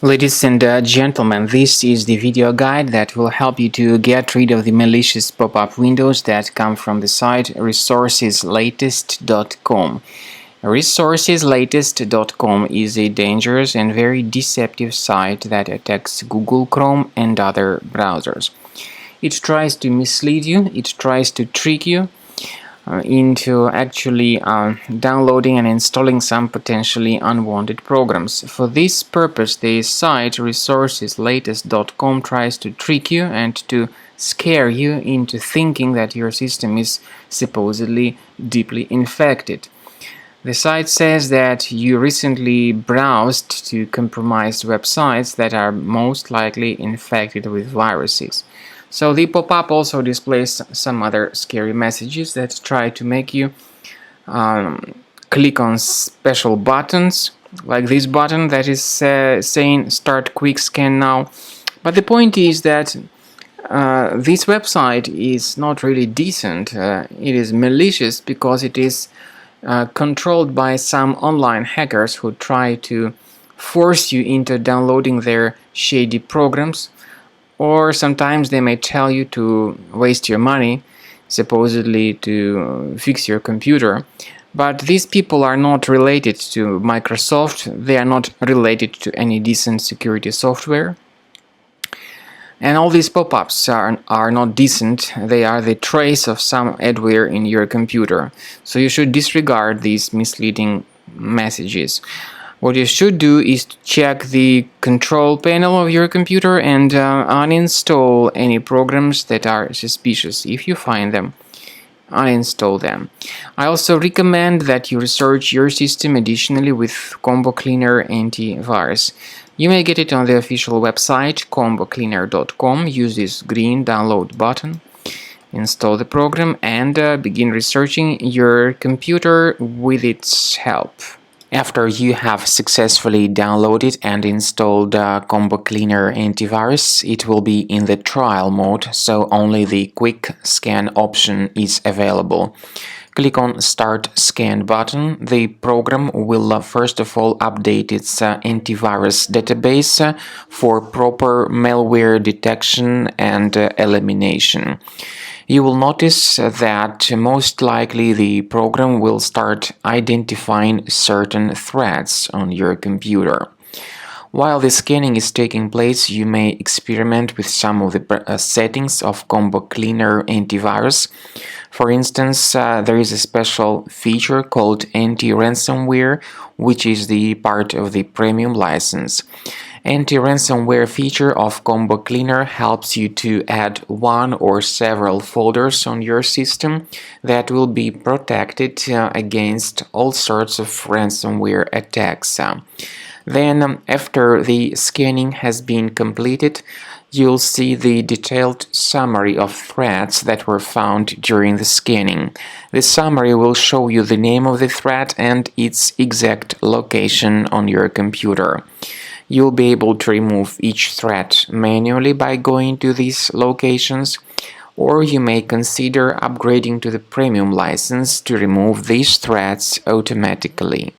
Ladies and gentlemen, this is the video guide that will help you to get rid of the malicious pop-up windows that come from the site resourceslatest.com. Resourceslatest.com is a dangerous and very deceptive site that attacks Google Chrome and other browsers. It tries to mislead you, it tries to trick you into actually downloading and installing some potentially unwanted programs. For this purpose, the site resourceslatest.com tries to trick you and to scare you into thinking that your system is supposedly deeply infected. The site says that you recently browsed to compromised websites that are most likely infected with viruses. So the pop-up also displays some other scary messages that try to make you click on special buttons, like this button that is saying Start Quick Scan Now. But the point is that this website is not really decent. It is malicious because it is controlled by some online hackers who try to force you into downloading their shady programs, or sometimes they may tell you to waste your money, supposedly to fix your computer. But these people are not related to Microsoft, they are not related to any decent security software. And all these pop-ups are not decent, they are the trace of some adware in your computer. So you should disregard these misleading messages. What you should do is to check the control panel of your computer and uninstall any programs that are suspicious. If you find them, uninstall them. I also recommend that you research your system additionally with Combo Cleaner Antivirus. You may get it on the official website combocleaner.com. Use this green download button, install the program, and begin researching your computer with its help. After you have successfully downloaded and installed Combo Cleaner Antivirus, it will be in the trial mode, so only the quick scan option is available. Click on Start Scan button. The program will first of all update its antivirus database for proper malware detection and elimination. You will notice that most likely the program will start identifying certain threats on your computer. While the scanning is taking place, you may experiment with some of the settings of Combo Cleaner Antivirus. For instance, there is a special feature called Anti-Ransomware, which is the part of the premium license. Anti-ransomware feature of Combo Cleaner helps you to add one or several folders on your system that will be protected against all sorts of ransomware attacks. Then, after the scanning has been completed, you'll see the detailed summary of threats that were found during the scanning. The summary will show you the name of the threat and its exact location on your computer. You'll be able to remove each threat manually by going to these locations, or you may consider upgrading to the premium license to remove these threats automatically.